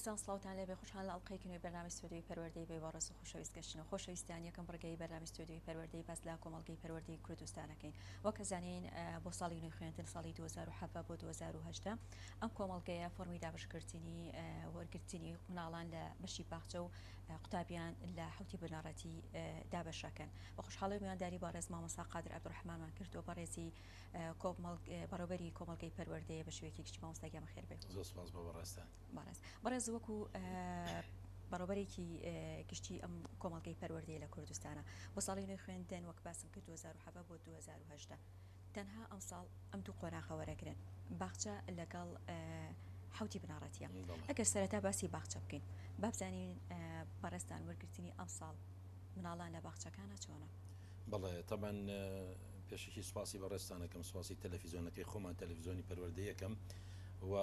بیستان سڵاوتان لێبێ خۆشحال لە ئەڵقەیەکی بەرنامەی ستودیۆی پەروەردەی بێوەڕست و خۆشەویست گەشتنەوە خۆشەویستان یەکەم ڕێگەی بەرنامەی ستودیۆی پەروەردەی بەس لە کۆمەڵگەی پەروەردەی کوردستانەکەین وەکە زانین بۆ ساڵی نوێی خوێندن ساڵی 2007 بۆ 2010 ئەم کۆمەڵگەیە فۆرمی دابشکردنی وەرگرتنی مناڵان لە بەشی باخچە و قوتابیان لە حوتی بنەڕەتی دابەشەکەن بە خۆشحاڵی میوانداری بەڕێز مامۆستا قادر عەبدوڕەحمانمان کردووە بەڕێزی بەڕێوەبەری کۆمەڵگەی پەروەردەیە بە شوەیەکی گشتی مامۆستا گیان بەخێر بێت. زۆر سپاس بە بەڕێستان. بەڕێز وەکو بەڕێوەبەرێکی گشتی ئەم کۆمەڵگەی پەروەردەیە لە کوردستانە بۆ ساڵی نوێی خوێندن وەک باسم کرد 2007 بۆ 2010 تەنها ئەم ساڵ ئەم دوو قۆناغە وەرەگرن باخچە لەگەڵ حوتی بنەڕەتیە. ئەگەر سەرەتا باسی باخچە بکەین با بزانین بەڕێستان وەرگرتنی ئەم ساڵ مناڵان لە باخچەکانە چۆنە؟ بەڵێ تەبەن پێشکی سوپاسی بەڕێستانەکەم سوپاسی تەلەڤیزیۆنەکەی خۆمان تەلەڤیزیۆنی پەروەردەیەکەم و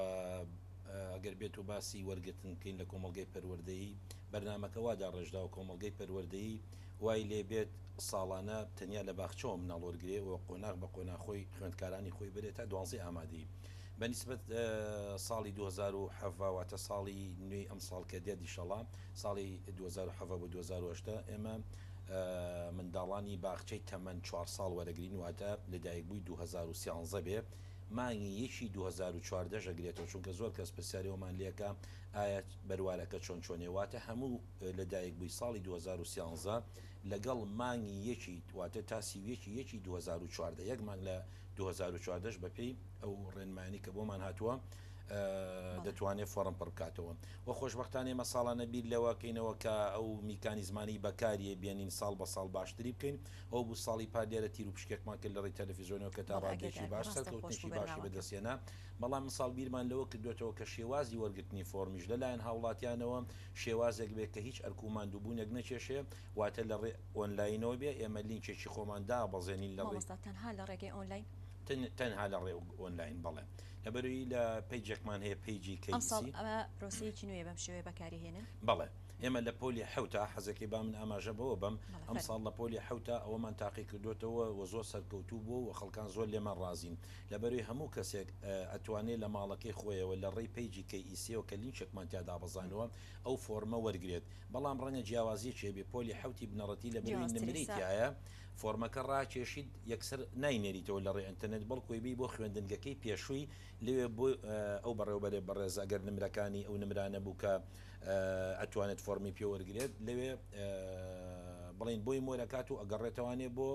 ئەگەر بێت و باسی وەرگرتنکەین لە کۆمەڵگەی پەروەردەیی بەرنامەکە وادا ڕێژدا و کۆمەڵگەی پەروەردەیی وای لێ بێت ساڵانە تەنیا لە باخچەوە مناڵوەرگێ و قۆناغ بە قۆناخۆی خوێندکارانی خۆی بێت تا 12 ئامادەی بەنسبەت ساڵی 2007 واتە ساڵی نوێی ئەم ساڵ کە دێت ئینشەڵا ساڵی 2007 بۆ 2010 ئێمە منداڵانی باخچەی تەمەەن 4 ساڵ وەرەگرین واتە لەدایکبووی 2013 بێ مانگی یەکی 2014 ژەگرێتەوە چونکە زۆر کەس پرسیارەوەمان لێکە ئایا بەروارەکە چۆن چۆنێواتە هەموو لەدایک بووی ساڵی 2013 لەگەڵ مانگی یەکی واتە تاسیویەکی یەکی 2014 یەک مانگ لە 2014 بەپێی ئەو ڕێنمانی کە بۆمان هاتووە دەتوانێت فۆرم پڕ بکاتەوە و خۆشببختانێ مەساڵانە بیر لەوەکەینەوە کە ئەو میکانیزمانی بەکاریە بێنین ساڵ بە ساڵ باشتری بکەین ئەو بوو ساڵی پادێرە تیر و پشکێکمان کرد لە ڕێی تەلەڤیزیۆنەوە کە تا ڕادێکی باش سەرکەوتنێکی باشی بەدەستێنا بەڵام ساڵ بیرمان لەوە کردوێتەوە کە شێوازی وەرگرتنی فۆرمیش لەلایەن هاوڵاتیانەوە شێوازێک بێت کە هیچ ئەرکومان دووبوونێک نەکێشێ واتە لە ڕێ ئۆنلاینەوە بێ ئێمە لینکێکی خۆماندا بەزێنین لە تەنها لە ڕێگەی ئۆنلاین تەنها لە ڕێ ئۆنلاین بڵێ لەبەروی لە پیجێکمان هەیە پیجی کەیسی پرۆسەیەکی نوێ بەم شێوەیە بەکاری هێنن بەڵێ ئێمە لە پۆلی حوتا حەزەکەی با من ئاماژە بەوە بم ئەم ساڵ لە پۆلی حوتا ئەوەمان تاقی کردوێتەوە و زۆر سەرکەوتوو بوو و خەڵکان زۆر لێمان ڕازین لەبەروی هەموو کەسێک ئەتوانێت لە ماڵەکەی خۆیەوە لە ڕێی پیجی کەیسیەوە کە لینچێکمان تیادا بەزانەوە ئەو فۆرمە وەرگێت بەڵام ڕەنگە جیاوازی چێ بێ پۆلی حوتی بنەڕەتی لەبەروی نمریتیایە فۆرمەکە ڕاکێشید یەکسەر ناینێریتەوە لە ڕێ ئینتەرنێت بەڵکوی بی بۆ خوێندنگەکەی پێشووی لێوێ بۆ ئەو بەڕێوەبەرێ بەڕێز ئەگەر نمرەکانی ئەو نمرانە بوو کە ئەتوانێت فۆرمی پێ وەرگێت لەوێ بڵین بۆی مۆرەکات و ئەگەڕێتەوانێ بۆ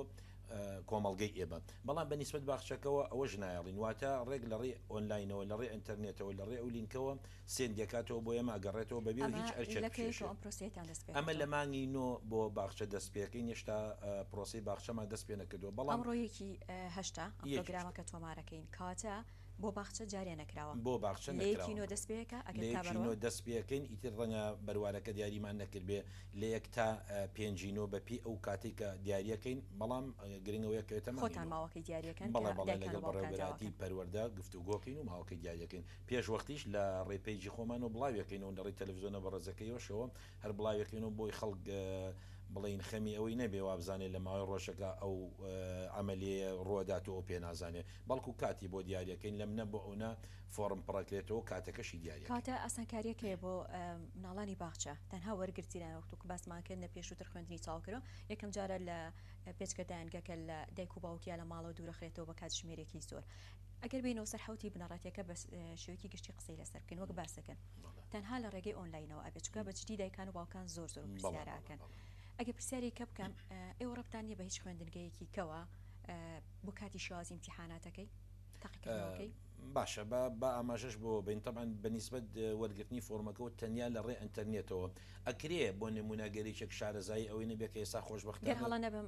کۆمەڵگەی ئێبە بەڵام بەنسبەت باخچەکەەوە ئەوەش نایڵین واتە ڕێک لە ڕێ ئۆنلاینەوە لە ڕێ ئینتەرنێتەوە لە ڕێ ئەو لینکەوە سێندێکاتەوە بۆ ئێمە ئەگەڕێتەوە بەبێ هیچ ئەمە لە مانگی نۆ بۆ باخچە دەستپێکەکەی هێشتا پرۆسی باخچەمان دەست پێ نەکردووە بەڵام ڕۆیەکی هەشتا پرۆگرامەکە تۆمارەکەین کاتە بۆ باخچە جارێ نەکراوە بۆ باخچە لەیەکینۆ دەستپێکە ئەگەر دەست پێەکەین ئیتر ڕەنگە بەروارەکە دیاریمان نەکرد بێ لە یەک تا پێنجینۆ بەپی ئەو کاتێک کە دیاریەکەین بەڵام گرنگەوەیە کەوێتەمە خۆتان ماوەکەی دیاریەکەن لەگەڵ بەڕێوەبەراتی پەروەردە گفتوگۆکەین و ماوەکەی دیاریەکەین پێش وەختیش لە ڕێپەیجی خۆمان و بڵاوێکەینەوە لە ڕێی تەلەڤیزیۆنە بەڕێزەکەیەوەشەوە هەر بڵاوێکەینەوە بۆی خەڵک بڵین خەمی ئەوەی نەبێ وابزانێت لە ماوەی ڕۆژەکە ئەو ئەمەلیە ڕۆداتەوە پێ نازانێت بەڵکو کاتی بۆ دیاریەکەین لەم نە بۆ ئەوە فۆرم پڕەکرێتەوە کاتەکەشی دیاری کاتە ئاسانکاریەکەیە بۆ مناڵانی باخچە تەنها وەرگرتیانە وەختو کە باسمانکرد نە پێشووتر خوێندنی چاوکەوە یەکەم جارە لە پێچکەدایانگەکە لە دایک و باوکیە لە ماڵەوە دوورەخرێتەوە بە کات ژمێرێکی زۆر ئەگەر بینەوە سەر حوتی بنەڕەتەکە بە شێوەیەکی گشتی قسەی لەسەر بکەین وەک باسەکەن تەنها لە ڕێگەی ئۆنلاینەوە ئەبێت چکە بەجددی دایکان و باوکان زۆر پرسیاراکەن ئەگە پرسیاری کە بکەم ئێوە ڕەبتانیە بە هیچ خوێندنگەیەکی کەوە بۆ کاتی شازی امتحاناتەکەی تاقیکردنەوەکەی باشە بە ئاماژەش بۆ بین طبعاً بەنسبەت وەرگرتنی فۆرمەکەەوە تەنیا لە ڕێ ئینتەرنێتەوە ئەکرێ بۆ نمونەگەریچێک شارەزایی ئەوەی نەبێت کە ئێستا خۆشبەختانە هەڵە نەبم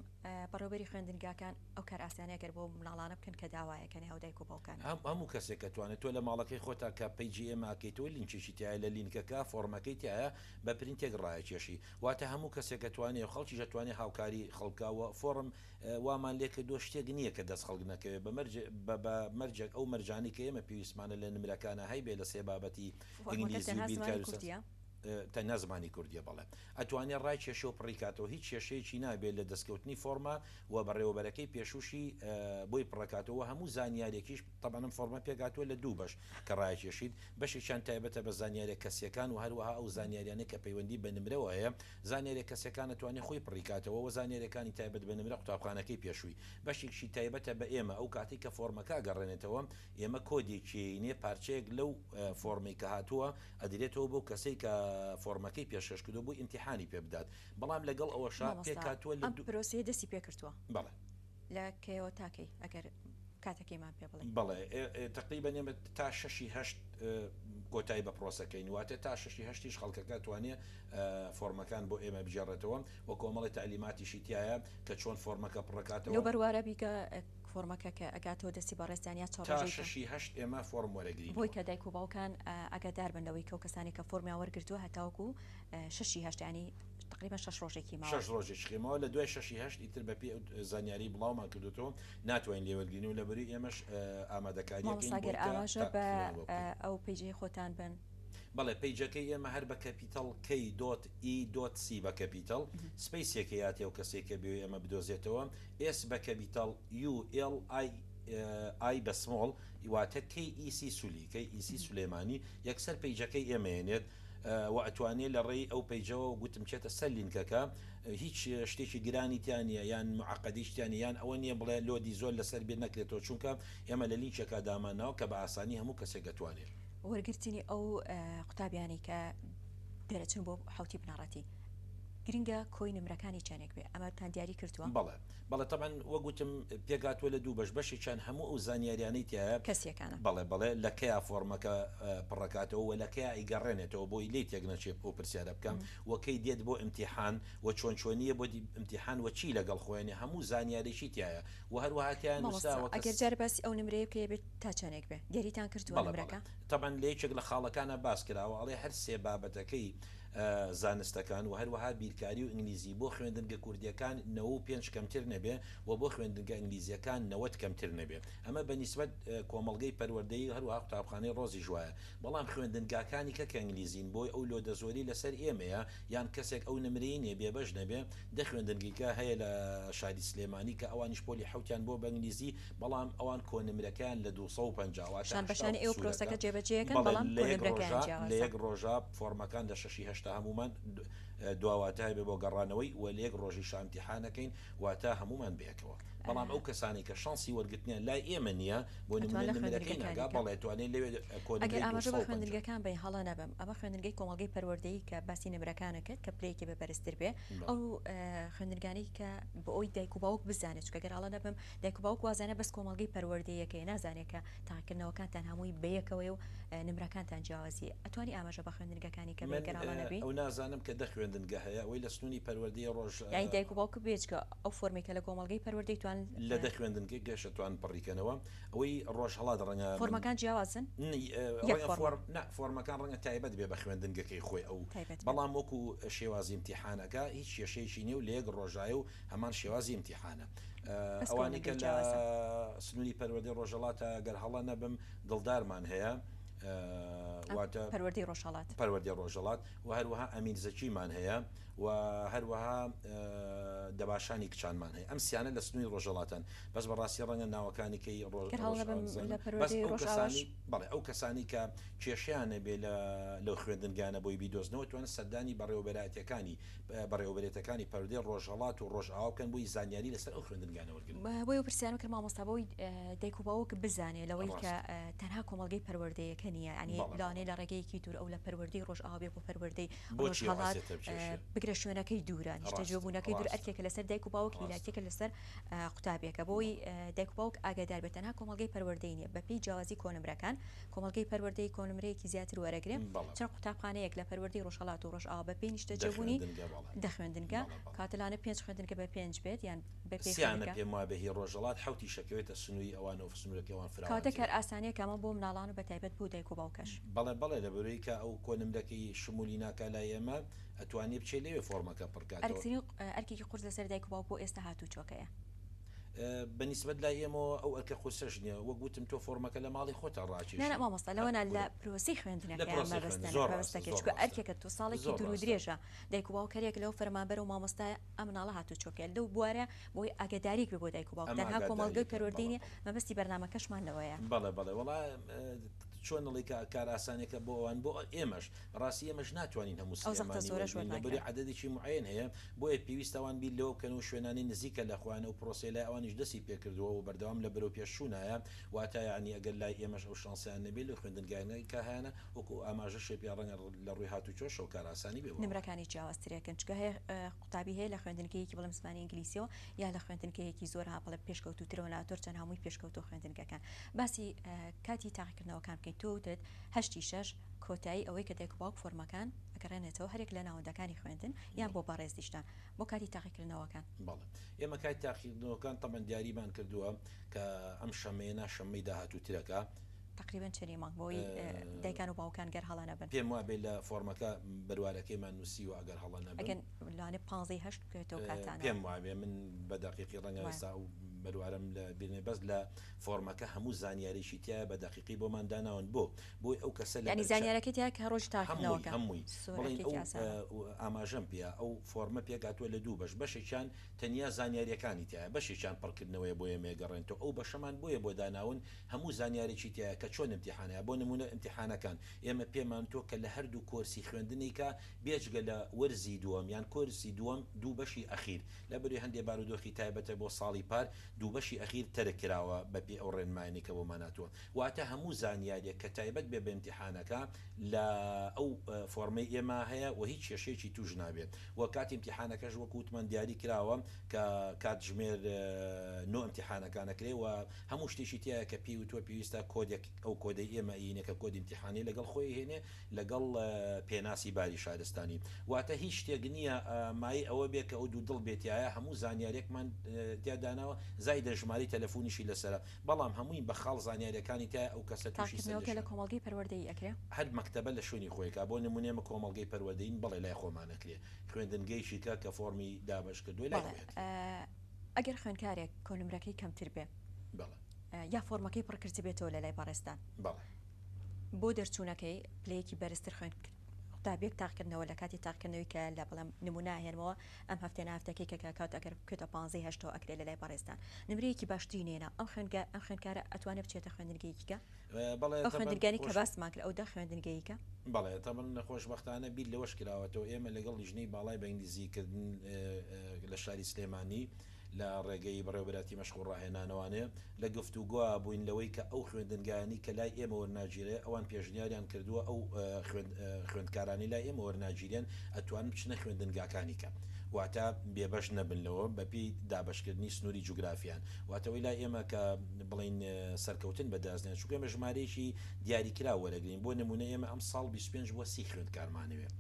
بەڕێوەبەری خوێندنگاکان ئەو کار ئاسانەیەگەر بۆ مناڵانە بکەن کە داوایەکەن هەو دایک و باوکان هەموو کەسێک توانێت تۆ لە ماڵەکەی خۆتا کە پیجی ئێماکەیتەوە لینکێکی تایە لە لینکەکە فۆرمەکەی تایە بە پرینتێک ڕایەکێشی واتە هەموو کەسێک توانێت خەڵکی دەتوانێت هاوکاری خەڵکاوە فۆرم وامان لێکە دۆ شتێک نییە کە دەست خەڵک نەکەوێت بە مەرجێک ئەو مەرجانی کە ئێمە پێویستمانە لە نمرەکانە هەیبێ لە سێ بابەتی ئینگلیزی و بیرکاری تەنیا زمانی کوردیە بەڵێ ئەتوانێت ڕای کێشە و پڕیکاتەوە هیچ کێشەیەکی نابێت لە دەستکەوتنی فۆرما و بەڕێوەبەرەکەی پێشوشی بۆی پڕکاتەوە هەموو زانیارێکیش تەبانم فۆرمە پێگاتوە لە دوو بەش کە ڕای کێشید بەشێکیان تایبەتە بە زانیارێک کەسیەکان و هەروەها ئەو زانیاریانە کە پەیوەندی بە نمرەوە هەیە زانیارێک کەسەکان دەتوانێت خۆی پڕیکاتەوە و زانیارەکانی تایبەت بە نمرە قوتابخانەکەی پێشووی بەشێکشی تایبەتە بە ئێمە ئەو کاتی کە فۆرمەکە گەڕێنێتەوە ئێمە کۆدێکینێ پارچەیەک لەو فۆرمەی کە هاتووە ئەدرێتەوە بۆ کەسەی کە فۆرمەکەی پێشکەش کردو بۆ ئیمتیحانی پێ بدات بەڵام لەگەڵ ئەوەش پێکاتوە ئەم پرۆسەیە دەستی پێکردووە بەڵێ لە کێوە تاکەی ئەگەر کاتەکەیمان پێ بڵێ بەڵێ تقریبا ئێمە تا 6 کۆتایی بە پرۆسەکەین واتە تا 6 خەڵکەکە توانێت فۆرمەکان بۆ ئێمە بجێڕێتەوە و کۆمەڵی تعلیماتیشی تایە کە چۆن فۆرمەکە پڕکاتەوە لەو بەروارە بیکە فۆرمەکە کە ئەگاتەوە دەستی بە ڕێستانیا تا 6 ئێمە فۆرم وەرەگرین بۆی کە دایک و باوکان ئەگادار بنەوەی کە و کەسانی کە فۆرمیان وەرگرتووە هەتاوەکو 6 ینی تقریبا 6 ڕۆژێکی ماوە 6 ڕۆژێک خێمەوە لە دوای 6 ئیتر بە پێ زانیاری بڵاومان کردوتەوە ناتوانین لێوەرگرین و لەبەری ئێمەش ئامادەکاریەکەی ئاماژە بە ئەو پیجەی خۆتان بن بەڵێ پیجەکەی ئێمە هەر بە کەپیتەڵ k.e.c بە کەپیتەڵ سپیسێکەیاتی و کەسێکە بێ ئێمە بدۆزێتەوە s بە کەپیتەڵ ULI بە سمۆڵ واتە KEC سولی KEC سولێمانی یەکسەر پیجەکەی ئێمەێنێت و ئەتوانێت لە ڕێی ئەو پیجەوە گوتم چێتە سەر لینکەکە هیچ شتێکی گرانی تیانە یان معقدیشتیان یان ئەوە نییە بڵێ لۆدی زۆر لەسەر بێت نەکرێتەوە چونکە ئێمە لە لینکێکا دامانەوە کە بە ئاسانی هەموو کەسێک دەتوانێت وەرگرتنی ئەو قوتابیانی کە دەرەچن بۆ حوتی بنەڕەتی گرنگە کۆی نمرەکانی چانێک بێ ئەمەتان دیاری کردووە بەڵێ تەمان وەگوتم پێگاتوە لە دوو بەشێکیان هەموو ئەو زانیاریانەی تایە کەسیەکانە بەڵێ لەکەیا فۆرمەکە پڕکاتەوە و لەکەیا ئیگەڕێنێتەوە بۆی لی تێک نەچێت بۆ پرسیارە بکەم وەکەی دێت بۆ ئیمتیحان و چۆنیە بۆ ئیمتیحان وەچی لەگەڵ خۆیانێ هەموو زانیارێکی تایە و هەروەهاتیان ئەگەر جار باسی ئەو نمرەیە کە بێت تا چەندێک بێ دیاریتان کردووە نمرەکە تەمان لە یەکێک لە خاڵەکانە باس کراوە ئەڵێ هەر سێ بابەتەکەی زانستەکان و هەروەها بیرکاری و ئینگلیزی بۆ خوێندنگە کوردیەکان 95 کەمتر نەبێ و بۆ خوێندنگە ئینگلیزیەکان 90 کەمتر نەبێ ئەمە بە نیسبەت کۆمەڵگەی پەروەردەی هەروەها قوتابخانەی ڕۆزی ژوایە بەڵام خوێندنگاکانی کە ئینگلیزین بۆی ئەو لۆدە زۆری لەسەر ئێمەیە یان کەسێک ئەو نمرەی نێ بێبەش نەبێ دە خوێندنگیکە هەیە لە شاری سلێمانی کە ئەوانیش پۆلی حوتیان بۆ بە ئینگلیزی بەڵام ئەوان کۆنمرەکان لە 250 شان بەشانی ئەو پرۆسەکە جێبەجێەکەن بەڵام لە یەک ڕۆژە فۆرمەکان لە 6 هەمومان دواواتای بێ بۆ گەڕانەوەی و لە یەک ڕۆژی شامتیحانەکەین واتە هەمومان بێکەوە بەڵام ئەو کەسانی کە شانسی وەرگرتنیان لای ئێمە نییە بۆ نمونەکەی ناگا بەڵێ توانێت لەوێ ئەگەر ئاماژە بە خوێندنگەکان بە هەڵە نەبم ئەمە خوێندنگەی کۆمەڵگەی پەروەردەیی کە باسی نمرەکانەکەت کە پلەیەکی بەبەرزتر بێ ئەو خوێندنگانەی کە بە ئەوی دایک و باوک بزانێت چکە گەر هەڵە نەبم دایک و باوک وازانە بەس کۆمەڵگەی پەروەردەیەکەی نازانێت کە تاقیکردنەوەکانتان هەمووی بەیەکەوەی و نمرەکانتان جیاوازی ئەتوانی ئاماژە بە خوێندنگەکانی کە بێگەر هەڵە نەبی ئەو نازانم کە دەخوێندنگە هەیە ئەوەی لە سنووری پەروەردەی ڕۆژ یعنی دایک و باوک بێجگە ئەو فۆرمێکە لە کۆمەڵگەی پەروەردەی توان لە دەخوێندنگەی گەشتوان پڕیکەنەوە ئەوەی ڕۆژ هەڵات ڕەنگە فۆرمەکان جیاوازن فۆرمەکان ڕەنگە تایبەت بێ بە خوێندنگەکەی خۆی ئەو بەڵام وەکو شێوازی امتیحانەکە هیچ کێشەیەکی نیە و لە یەک ڕۆژایە و هەمان شێوازی امتیحانە ئەوانەی کە لە سنووری پەروەردەی ڕۆژهەڵاتە گەر هەڵە نەبم دڵدارمان هەیە واتە پەروەردەی ڕۆژهەڵات و هەروەها ئەمین زەکیمان هەیە و هەروەها دەباشانی کچانمان هەیە ئەم سیانە لە سنووری ڕۆژهەڵاتن بەس بەڕاستی ڕەنگە ناوەکانێکی بەڵێ ئەو کەسانی کە کێشیانە بێ لەو خوێندنگانە بۆی بیدۆزنەوە توانە سەردانی بەڕێوەبەرێتەکانی پەروەردەی ڕۆژهەڵات و ڕۆژئاوکەن بۆی زانیاری لەسەر ئەو خوێندنگانە وەرگرن بۆی پرسیارم کرد مامۆستا بۆی دایک و باوک بزانێ لەوەی کە تەنها کۆمەڵگەی پەروەردەیەکە نییە ینی لانێ لە ڕێگەیەکی دوور ئەو لە پەروەردەی ڕۆژئاوا بێ بۆ پەروەردەی ڕۆژهەڵات بگرە شوێنەکەی دوورە نیشتە جێبوونەکەی دوور ئەرکێکە لەسەر دایک و باوک هیلاکێکە لەسەر قوتابیەکە بۆی دایک و باوک ئاگادار بێت تەنها کۆمەڵگەی پەروەردەی نیە بە پێی جیاوازی کۆنمرەکان کۆمەڵگەی پەروەردەی کۆنمرەیەکی زیاتر وەرەگرێ چەند قوتابخانەیەک لە پەروەردەی ڕۆژهەڵات و ڕۆژئاوا بە پێی نیشتە جێبوونی دەخوێندنگە کاتلانە 5 خوێندنگە بە 5 بێت یان بە پێم وایە بەهی ڕۆژهەڵات حوتی شەکەوێتە سنووری ئەوانە و سنوورەکەیوان فراوان کاتە کار ئاسانەیە کە ئەمە بۆ مناڵان و بەتایبەت بۆ دایک و باوکەش بەڵێ لەبەرەوەی کە ئەو کۆنمرەکەی شمولی ناکا لای ئێمە ئەتوانێت بچێت لێوێ فۆرمەکە پڕکاتەوە ئەرکێکی قورس لەسەر دایک و باوک بۆ ئێستا هاتوو چۆکەیە بەنسبەت لای ئێمە ئەو ئەرکە خۆسەش نییە وەگوتم تۆ فۆرمەکە لە ماڵی خۆتە ڕاکێشی نە مامۆستا لەوەنە لە پرۆسی خوێندنەکەمەبەستەکە تو ساڵێکی دوور و درێژە دایک و باوکەرێک لەو فەرمانبەر و مامۆستای ئەم مناڵە هاتو چۆکێل لەو بوارە بۆی ئاگداریک بۆ دایک و باوک تەنها کۆمەڵگەی پەروەردەینی مەبەستی بەرنامەکەشمانەوەیە بەڵێ وڵا چۆن کار ئاسانێکە بۆ ئەوان بۆ ئێمەش ڕاستی ئێمەش ناتوانین هەموو سلێمانی عدەدێکی معین هەیە بۆیە پێویستەوان بیر لەوە بکەن و شوێنانی نزیکە لە خوانە و پرۆسیلای ئەوانیش دەستی پێکردووە و بەردەوام لە بەرەو پێشوونایە واتە یعنی ئەگەر لای ئێمەش ئەو شانسیان نەبێت لە خوێندنگایانەی کە هەیەە وەکو ئاماژە شێپیا ڕەنگە لە ڕووی هاتوچۆش و کار ئاسانی بێ نمرەکانی جیاوازترێکن چکە هەیە قوتابی هەیە لە خوێندنگەیەکی بڵم زمانی ئینگلیسیەوە یا لە خوێندنگەیەکی زۆر هاپڵە پێشکەوتوترەوە ناتۆر چەند هەمووی پێشکەوتۆ خوێندنگەکان باسی کاتی تاقیکردنەوەکان بکەین تۆ دێت 6 کۆتایی ئەوەی کە دایک و باوک فۆرمەکان ئەگەڕێنێتەوە هەرێک لە ناوەندەکانی خوێندن یان بۆ بەڕێزیشتان بۆ کاتی تاقیکردنەوەکان بەڵێ ئێمە کاتی تاقیکردنەوەکان تەمەن دیاریمان کردووە کە ئەم شەمەیە شەمەی داهاتووترەکە تقریبا چەری مانگ بۆی دایکان و باوکان گەر هەڵە نەبن پێم وابێ لە فۆرمەکە بەروارەکەیمان نووسی و ئەگەر هەڵە نەبن لانێ 15 بکەوێتەوە کاتانە پێم وابێ من بە دقیقی ڕەنگە ئێستا و بەروارم لە بینێ بەس لە فۆرمەکە هەموو زانیاریشی تایە بە دقیقی بۆمان داناون بۆی ئەو کەسە ینی زانیارەکەی تیا کە ڕۆژ تاکردنەوەکە هەمووی ئاماژەم پێە ئەو فۆرمە پێکاتوە لە دوو بەشێکیان تەنیا زانیاریەکانی تایە بەشێکیان پڕکردنەوەی بۆ ئێمە گەڕێنەوە ئەو بەشەمان بۆیە بۆ داناون هەموو زانیارێکی تایە کە چۆن امتحانەیە بۆ نمونە امتحانەکان ئێمە پێمان تۆ کە لە هەردوو کۆرسی خوێندنێکە بێجگە لە وەرزی دووەم یان کۆرسی دووەم دوو بەشی ئەخیر لە بەروی هەندێک بارودۆخی تایبەتە بۆ ساڵی پار دوو بەشی ئەخیر تەرەکراوە بەپێ ئەو ڕێنمایانێکە بۆ ماناتوە واتە هەموو زانیاریە کە تایبەت بێ بە امتحانەکە لە ئەو فۆرمەی ئێمە هەیە و هیچ کێشێکی توش نابێت و کاتی امتحانەکەش وەکوتمان دیاری کراوە کە کات ژمێر نۆ امتحانەکانەکرێ و هەموو شتێکی تایە کە پێی وتوە پێویستە کۆدێک ئەو کۆدەی ئێمە ئینەکە کۆدی امتحانی لەگەڵ خۆی هێنێ لەگەڵ پێناسی باری شارستانی واتە هیچ شتێک نییە مای ئەوە بێت کە ئەو دوو دڵ بێتایە هەموو زانیارێکمان تیاداناوە زای دەژماری تەلەفۆنیشی لەسرە بەڵام هەمووی بە خاڵ زانیاریەکانی تا ئەو کەسە توشی لە کۆمەڵگەی پەروەردەی ئەکرێ هەر مەکتەبە لە شوێنی خۆیکا بۆ نمونێمە کۆمەڵگەی پەروەردەین بەڵێ لای خۆمانەکرێ خوێندنگەیشی کە کە فۆرمی دابش کردووە لای ئەگەر خوێندکارێک کۆنمرەکەی کەمتر بێ یا فۆرمەکەی پڕکردی بێتەوە لە لای بەڕێستان بۆ دەرچوونەکەی پلەیەکی بەرزتر خوێن قوتابێک تاقیکردنەوە لە کاتی تاقیکردنەوەی کە لە بەڵام نمونە هێنەوە ئەم هەفتە نافتەکەی کە کات ئەگەر بکەوتە 15 ئەکرێ لە لای بەڕێستان نمرەیەکی باشتری نێنە ئەم خوێندکارە ئەتوانێت بچێتە خوێندنگەیەکە ئەو خوێندنگانی کە باسمان کرد ئەو دا خوێندنگەیەکە بەڵێ تەمەن نەخۆشبەختانە بیر لەوەش کراوەتەوە ئێمە لەگەڵ لیژنەی باڵای بە ئینگلیزیکردن لە شاری سلێمانی لە ڕێگەی بەڕێوەبەتی مەشغوڵ ڕاهێنانەوانەیە لە گفتوگۆ بووین لەوەی کە ئەو خوێندنگانی کە لای ئێمە وەرناگیرێ ئەوان پێشنیاریان کردووە ئەو خوێندکارانی لای ئێمە وەرناگیرێن ئەتوان بچنە خوێندنگاکانی کە واتە بێبەش نەبنەوە بەپی دابشکردنی سنووری جوگرافیان واتەوەی لای ئێمە کە بڵین سەرکەوتن بەدازنێن چونکە ئێمە ژمارەیەکی دیاریکرا وەرەگرین بۆ نمونە ئێمە ئەم ساڵ 25 بۆ 30 خوێندکارمانەوێت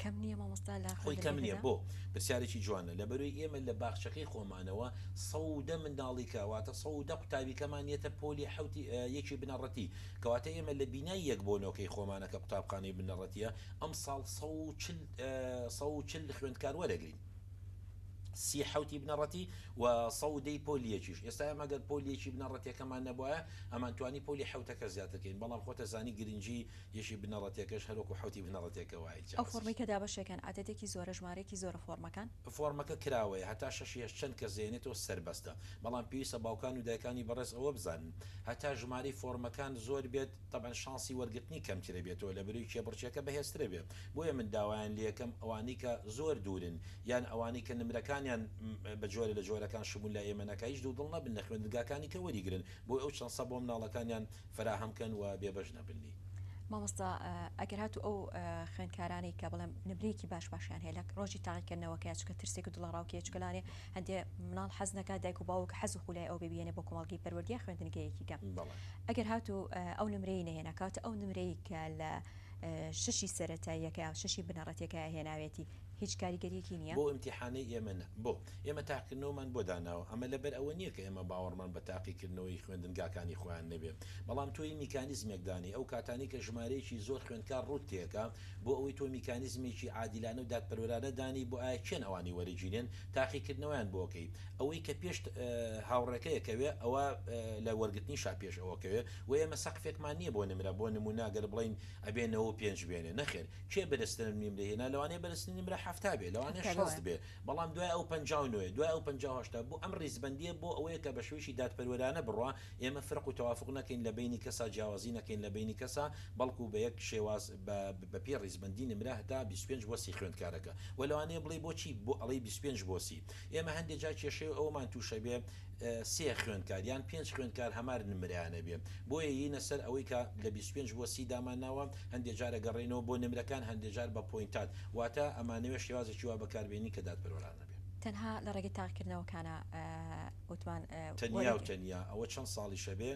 کەم نییە مامۆستا لە خۆی کەم نییە بۆ پرسیارێکی جوانە لە بەروی ئێمە لە باخچەکەی خۆمانەوە 100 منداڵیکە واتە 100 قوتابیکەمانیەتە پۆلی حوتی یەکی بنەڕەتی کەواتە ئێمە لە بینای یەک بۆنەوەکەی خۆمانەکە قوتابخانەی بنەڕەتیە ئەم ساڵ 140 خوێندکار وەرەگرین 30 بنەڕەتی و 100 پۆلیەکیش ئێستا ئەمەگەر پۆلیەکی بنەڕەتیەکەمان نەبووە ئەمان توانی پۆلی حوتەکە زیاترکەین بەڵام خۆتە زانی گرنگی یەشی بنەڕەتیەکەش هەروەکو حوتی بنەڕەتیەکە وایە ئەو فۆرمی کە دابەشەکەن عادەتێکی زۆرە ژمارەیەکی زۆرە فۆرمەکە کراوەیە هەتا 6 چەند کە زێنێتەوە سەربەستە بەڵام پێویستە باوکان و دایکانی بەڕێز ئەوە بزانن هەتا ژماری فۆرمەکان زۆر بێت تەبەن شانسی وەرگرتنی کەمترە بێتەوە لە بەروی کێبڕچەکە بەهێزترە بێت بۆیە من داوایان لێکم ئەوانی کە زۆر دوورن یان ئەوانی کە نمرەکانیان بە جۆرە لە جۆرەکان شمول لە ئێمە نەکایش دوو دڵ نەبن لە خوێندنگاکانی کە وەریگرن بۆ ئەو چەند سە بۆ مناڵەکانیان فراهەمکەن و بێبەش نەبنی مامۆستا ئەگەر هاتو ئەو خوێندکارانی کە بڵێم نمرەیەکی باشیان هەیە لە ڕۆژی تاقیکردنەوەکە چکە ترسێک و دڵڕاوکێ چکەلانێ هەندێ مناڵ حەز نەکات دایک و باوک حەز و خولای ئەو ببیێنێ بۆ کۆمەڵگەی پەروەردەی خوێندنگەیەکی کەم ئەگەر هاتو ئەو نمرەی نەهێنا کاتە ئەو نمرەی کە لە 6 سەرەتاییەکە 6 بنەڕەتیەکە هێناوێتی هیچ کاریگەریەکی نییە بۆ ئیمتیحانەی ئێمە بۆ ئێمە تاقیکردنەوەمان بۆ داناوە ئەمە لەبەر ئەوە نییە کە ئێمە باوەڕمان بە تاقیکردنەوەی خوێندنگاکانی خۆیان نەبێت بەڵام تۆی میکانیزمێکدانی ئەو کاتانی کە ژمارەیەکی زۆر خوێندکار ڕوت تێکە بۆ ئەوەی تۆ میکانیزمێکی عادیلانە و دادپەروەرانە دانی بۆ ئایا چێن ئەوانی وەرەگیرێن تاقیکردنەوەیان بۆکەی ئەوەی کە پێش هاوڕێکەیەکەوێ ئەوە لە وەرگرتنی شا پێش ئەوەکەوێ و ئێمە سەقفێکمان نییە بۆ نمرە بۆ نموناگەر بڵین ئەبێنەوە 5 بێنێ نەخێر کێ بەدەستن نمرە هێنا لەوانەیە بەدەستنی نمرە 7 بێ لەوانەیە 6 بێ بەڵام دوای ئەو 59 دوای ئەو 58 بۆ ئەم ڕیزبەندیە بۆ ئەوەیە کە بە شوێشی دادپەروەرانە بڕوا ئێمە فرق و تەوافق نەکەین لە بینی کەسا جیاوازی نەکەین لە بینی کەسا بەڵکو بە یەک شێواز بە پێ ڕیزبەندی نمرە هەتا 25 بۆسی خوێندکارەکە و لەوانەیە بڵێ بۆچی بۆ ئەڵی 25 بۆسی ئێمە هەندێک جا کێشەی ئەومان تووشە بێ 3 خوێندکاریان 5 خوێندکار هەمار نمرەیانە بێ بۆیە یینە سەر ئەوەی کە لە 25 بۆ 30 دامانناوە هەندێک جارە گەڕێنەوە بۆ نمرەکان هەندێک جار بە پوینتات واتە ئەمانەوە شێوازێکی وا بەکاربێنی کە دادپەروەرانە بێ تەنها لە ڕێگەی تاقیکردنەوەکانە وتمان تەنیا ئەوە چەند ساڵی شەبێ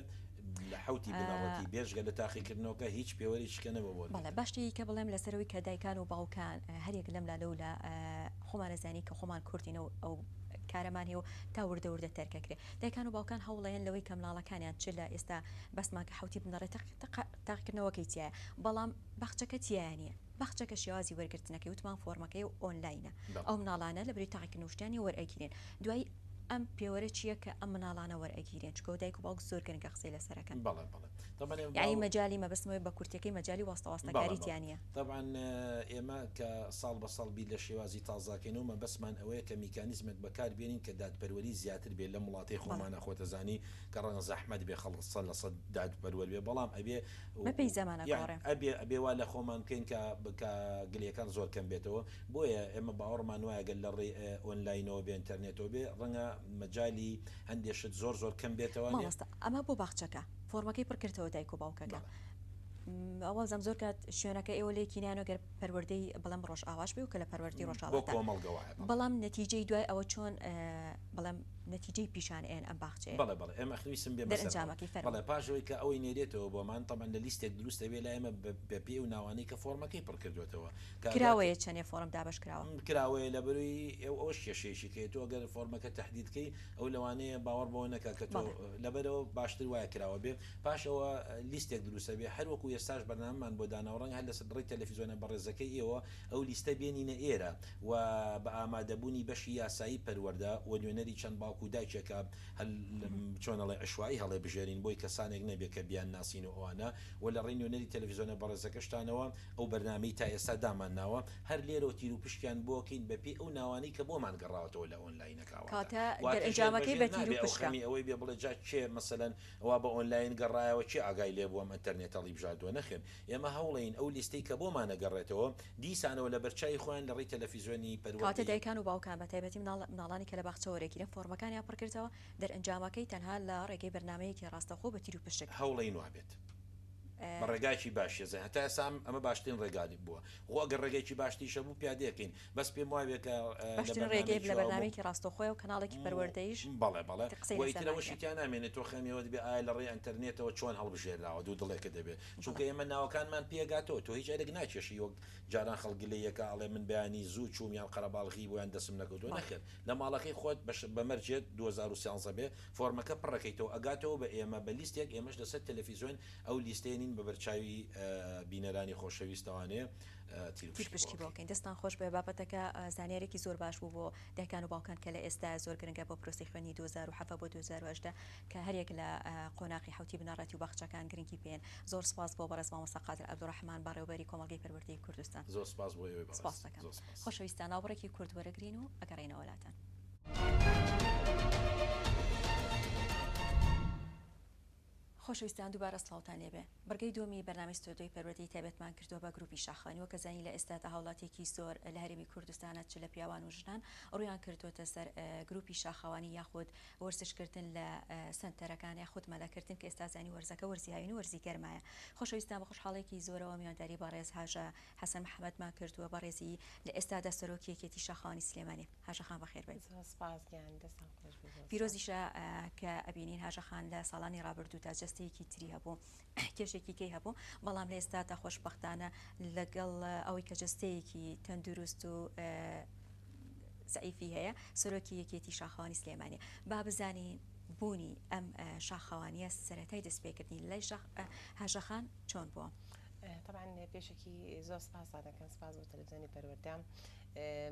لە حوتی بناوەتی بێژگە لە تاقیکردنەوەکە هیچ پێوەری شکەنەوە بۆ بەڵێ باشی کە بڵێم لەسەرەوەی کە دایکان و باوکان هەرێک لەم لە خۆمانەزانی کە خۆمان کوردینەوە ئەو کارەمان هەیە و تا وردە تەرکەکرێ دایکان و باوکان هەوڵەیەن لەوەی کە منداڵەکانیان چ لە ئێستا بەسمان کە حوتی بنەڕێت تاقیکردنەوەکەی تایە بەڵام باخچەکە تیانە باخچەکە شێوازی وەرگرتنەکەی وتمان فۆرمەکەی و ئۆنلاینە ئەو مناڵانە لە بری تاقیکردنوشتیانی وەرئەگیرێن دوای ئەم پێوەرە چییە کە ئەم مناڵانە وەرئەگیرێن چکۆ دایک و باوک زۆر گرنگە قسەی لەسەرەکەن یعنی مەجای مەبەستمەوەی بە کورتەکەی مەجای واستەواستەکاریتیانە طبعا ئێمە کە ساڵ بە ساڵ بی لە شێوازی تازاکەنەوە مەبەستمان ئەوەیە کە میکانیزمێک بەکاربێنین کە دادپەروەری زیاتر بێت لە وڵاتی خۆمانە خۆتەزانی کە ڕەنگە زەحمەت بێ خەڵک 100% دادپەروەر بێ بەڵام مەپەی زەمانە ئەبێ وا لە خۆمان بکەین کە گلەکان زۆر کەم بێتەوە بۆیە ئێمە باوەڕمان وایە گەل لە ڕێ ئۆنلاینەوە بێ ئینتەرنێتەوە بێ ڕەنگە مەجای هەندێشت زۆر کەم بێتەوە ئەمە بۆ باخچەکە فۆرمەکەی پڕکردەوە دایک و باوکەکە ئەوە زەم زۆر کات شوێنەکە ئێوە لێکینیانەوە گەر پەروەردەی بەڵام ڕۆژ ئاواش بێ و کە لە پەروەردی ڕۆژاواتە بەڵام نەتیجەی دوای ئەوە چۆن بەڵام نەتیجەی پیشانێن ئەم باخچەیە بەڵێ ئێمە خویسم بێ بەڵێ پاشەوەی کە ئەوەی نێرێتەوە بۆمان تەمان لە لیستێک دروستە بێ لە ئێمە بە پێ و ناوانەی کە فۆرمەکەی پڕکردوێتەوە کراوەیە چەندێ فۆرم دابش کراوەیە لە بەروی ئەو کێشەیەشی کە تۆ گەر فۆرمەکە تهدیدکەی ئەو لەوانەیە باوەڕ بەوە نەکات کە تۆ لەبەرەوە باشتر وایە کراوە بێ پاشەوە لیستێک دروستە بێ هەر وەکو ئێستاش بەناممان بۆ داناوەڕنگ هەر لە سەر تەلەڤیزیۆنە بەڕێزەکەی ئێوە ئەو لیستە بێنینە ئێرە و بە ئامادەبوونی بەشی یاسایی پەروەردە و نوێنەری چەند باوکو و دایکێکە چۆنەڵێ عشوایی هەڵێ بژێرین بۆی کەسانێک نەبێت کە بیان ناسین و ئەوانە و لە ڕێی نوێنەری تەلەڤیزیۆنە بەڕێزەکەشتانەوە ئەو بەرنامەی تا ئێستا دامان ناوە هەر لێرە تیر و پشکیان بۆکەین بەپی ئەو ناوانەی کە بۆمان گەڕاوەتەوە لە ئۆنلاینەکەواتەجامەکەی بە تیر و پشکمی ئەوەی بێ بڵێ جا چێ مەسەلەن ئەوە بە ئۆنلاین گەڕایەوە چی ئاگای لێ بووە ئینتەرنێتەڵی بژاردووە نەخێن ئێمە هەوڵین ئەو لیستەی کە بۆمانە گەڕێتەوە دیسانەوە لە بەرچای خۆیان لە ڕێی تەلەڤیزیۆنی پەروەردە دایکان و باوکان بە تایبەتی مناڵانی کە لە باخچە وەرەگیرن فۆرمەکانیان پڕکردەوە دەرئەنجامەکەی تەنها لە ڕێگەی بەرنمەیەکی ڕاستەخۆ بە تیر و پشک هەوڵین وابێت ڕێگاکی باشێزە هەتا ئێسام ئەمە باشترین ڕێگالی بووە خۆگەر ڕێگەیکی باشتیشە بوو پیادەکەین بەس پێم وایە کە ڕێگەی لە بەرنامێکی ڕاستەخۆی و کەناڵێکی پەروەردەیش بەڵێیترەوەشیتیان نامێنێت تۆ خەمیەوە دەبێ ئایا لە ڕێ ئینتەرنێتەوە چۆن هەڵبژێراوە دوو دڵێکە دەبێت چونکە ئێمە ناوەکانمان پێگاتەوە تۆ هیچ ئەرێک ناکێشی وەک جاران خەڵگلەیەکە ئەڵێ من بەیانی زوو چوومیان قەرەباڵغی بۆیان دەسم نەکەوتۆ نەخێت لە ماڵەکەی خۆت بەمەرجێت 2013 بێ فۆرمەکە پڕەکەیتەوە ئەگاتەوە بە ئێمە بە لیستێک ئێمەش لەسەر تەلەڤیزیۆن ئەو لیستێنین بە بەرچاوی بینەرانی خۆشەویستەوانەیە تیر پشکی بۆکەین دەستان خۆش بێ بابەتەکە زانیارێکی زۆر باش بوو بۆ دایکان و باوکان کە لە ئێستا زۆر گرنگە بۆ پرۆسی خوێنی 2007 بۆ 2010 کە هەرێک لە قۆناقی حوتی بنەڕەتی و باخچەکان گرنگی پێن زۆر سپاس بۆ بەڕێز مامۆستا قادر عەبدوڕەحمان بەڕێوەبەری کۆمەڵگەی پەروەردەی کوردستان زۆر سپاس بۆ ئێوە سپاس دەکەم خۆشەویستان ناوبڕێکی کورد وەرەگرین و ئەگەڕێنەوە وڵاتان خۆشەویستان دووبارە سڵاوتان لێبێ بەرگەی دومی بەرنامەی ستۆدیۆی پەروەردەی تایبەتمان کردووە بە گروپی شاخانی وەکە زانی لە ئێستا هاوڵاتێکی زۆر لە هەرێمی کوردستانە چ لە پیاوان و ژنان ڕویان کردوتە سەر گروپی شاخەوانی یاخود وەرزشکردن لە سنتەرەکان یاخود مەلەکردن کە ئێستا زانی وەرزەکە وەرزی هاوین و وەرزی گەرمایە خۆشەویستان بە خۆشحاڵێکی زۆرەوە میوانداری بەڕێز هاژە حەسەن محەممەدمان کردووە بەڕێزی لە ئێستادا سەرۆکیەکێتی شاخەوانی سلێمانی هاژەخان بەخێر بێت سپاس گیان دەستان خۆش پیرۆزیشە کە ئەبینین هاژەخان لە ساڵانی ڕابردوو تا جەستی کێشەی تری هەبوو کێشێکی کەی هەبوو بەڵام لە ئێستا تا خۆشبەختانە لەگەڵ ئەوەی کە جستەیەکی تەندروست و زعیفی هەیە سەرۆکی یەکێتی شاخەوانی سلێمانی با بزانین بوونی ئەم شاخەوانیە سەرەتای دەستپێکردنی لای هاژەخان چۆن بووە؟ طبعا پێشێکی زۆر سپاس دەکەم سپاس بۆ تەلەڤیزیۆنی پەروەردەم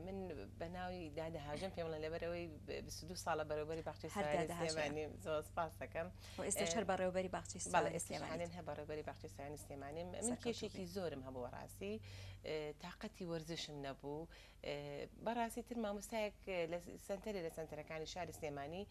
من بە ناوی دادا هاژم پێم بڵێن لەبەرەوەی 22 ساڵە بەڕێوەبەری باخچەی سوێنی سلێمانی زۆر سپاس دەکەم ئێستا هەر بەڕێوەبەری باخچەی سلێمانی هە بەڕێوەبەری باخچەی سوێنی سلێمانی من کێشێکی زۆرم هەبوو ڕاستی تااقەتی وەرزشم نەبوو بەڕاستی تر مامۆستایەک لە سنتەرێ لە سنتەرەکانی شاری سلێمانی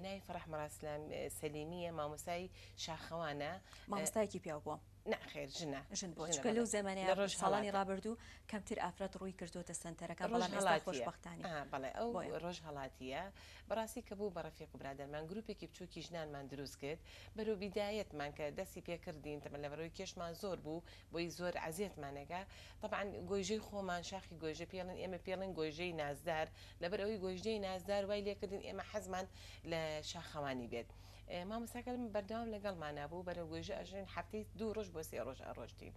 ناوی فەرەح مەراسلام سەلیمیە مامۆستای شاخەوانە مامۆستایەکی پیاو بووە ناخێر ژنە ژن بۆ چکە لەو زەمانەیە ساڵانی ڕابردوو کەمتر ئافرەت ڕووی کردوتە سنتەرەکە بەڵام ئێستا خۆشبەختانە بەڵێ ئەو ڕۆژ هەڵاتیە بەڕاستی کە بوو بە ڕەفیق و برادەرمان گروپێکی بچووکی ژنانمان دروست کرد بەرەو بیدایەتمان کە دەستی پێکردین تەمە لەبەرەوەی کێشمان زۆر بوو بۆی زۆر عەزیەتمانەکە طبعاً گۆیژەی خۆمان شاخی گۆیژە پێڵن ئێمە پێڵین گۆیژەی نازدار لەبەر ئەوەی گۆیژەی نازدار وای لێکردین ئێمە حەزمان لە شاخەوانی بێت مامۆستاکە بەردەوام لەگەڵمانە بوو بەرە گۆیژە ئەژین هەفتەی 2 ڕۆژ بۆ 3 ڕۆژ ئەڕۆژتین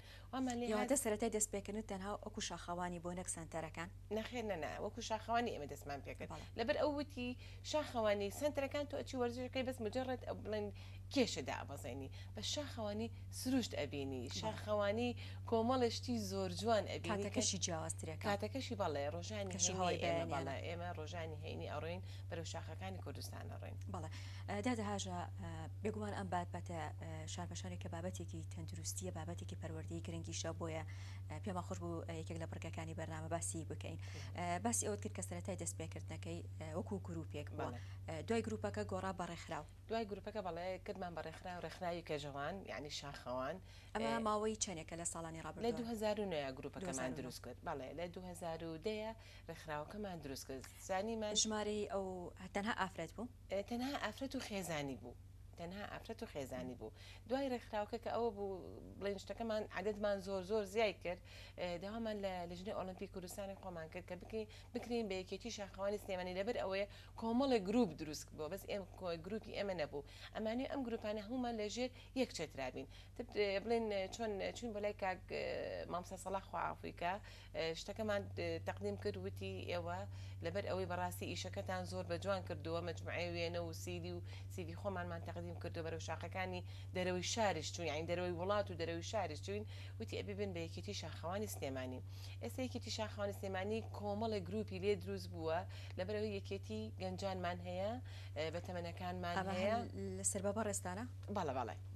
واتە سەرەتای دەستپێکردن تەنها وەکو شاخەوانی بۆ نەک سنتەرەکان نەخێر نەنا وەکو شاخەوانی ئێمە دەستمان پێکرد لەبەر ئەو وتی شاخەوانی سنتەرەکان تۆ ئەچی وەرزشەکەی بەس مجرد بڵێن کێشەدا ئەبەزێنی بە شاخەوانی سروشت ئەبینی شاخەوانی کۆمەڵشتی زۆر جوان ئەبینی کاتەکەشی جیاوازترەکە کاتەکەشی بەڵێ ڕۆژانی ئێمە ڕۆژانی هەینی ئەڕۆین بەرەو شاخەکانی کوردستان ئەڕۆین بەڵێ دادەهاژە بێگومان ئەم بابەتە شارپەشانی کە بابەتێکی تەندروستیە بابەتێکی پەروەردەی گرنگیشە بۆیە پێما خۆش بوو یەکێک لە بڕگەکانی بەرنامە باسی بکەین باسی ئەوت کرد کە سەرەتای دەستپێکردنەکەی وەکو گروپێک بووە دوای گروپەکە گۆڕا بەڕێکخراو دوای گروپەکە بەڵێ کردمان بەڕێکخرا و ڕێکخراوی کەژەوان یعنی شاخەوان ئەمە ماوەی چەندێکە لە ساڵانی ڕابردوو لە 2009 گروپەکەمان دروست کرد بەڵێ لە 2010 ڕێکخراوەکەمان دروست کرد زانیمان ژمارەی ئەو تەنها ئافرەت بوو تەنها ئافرەت و خێزانی بوو تەنها ئافرەت و خێزانی بوو دوای ڕێکخراوەکە کە ئەوە بوو بڵێن شتەکەمان عەدەدمان زۆر زیای کرد داوامان لە لەژنەی ئۆلمپیک کوردستانی خۆمان کرد کە بکرین بە یەکێتی شاخەوانی سلێمانی لەبەر ئەوەیە کۆمەڵی گروپ دروست بووە بەس گروپی ئێمە نەبوو ئەمانوی ئەم گروپانە هەمومان لەژێر یەک چێترابین بڵێن چۆن چون بۆ لای کاک مامۆستا سەڵاح خوعافویکە شتەکەمان تەقدیم کرد وتی ئێوە لەبەر ئەوەی بەڕاستی ئیشەکەتان زۆر بە جوان کردووە مەجموعەی وێنە و سیدی خۆمانمان تەقدیم کردو بەرەو شاخەکانی دەرەوەی شارش چوین یعنی دەرەوەی وڵات و دەرەوەی شارش چوین وتی ئەبێ بن بە یەکێتی شاخەوانی سلێمانی ئێستا یەکێتی شاخەوانی سلێمانی کۆمەڵی گروپی لێ دروست بووە لەبەرەوەی یەکێتی گەنجانمان هەیە بە تەمەنەکانمان هەیە لەسەر بە ڕێستانە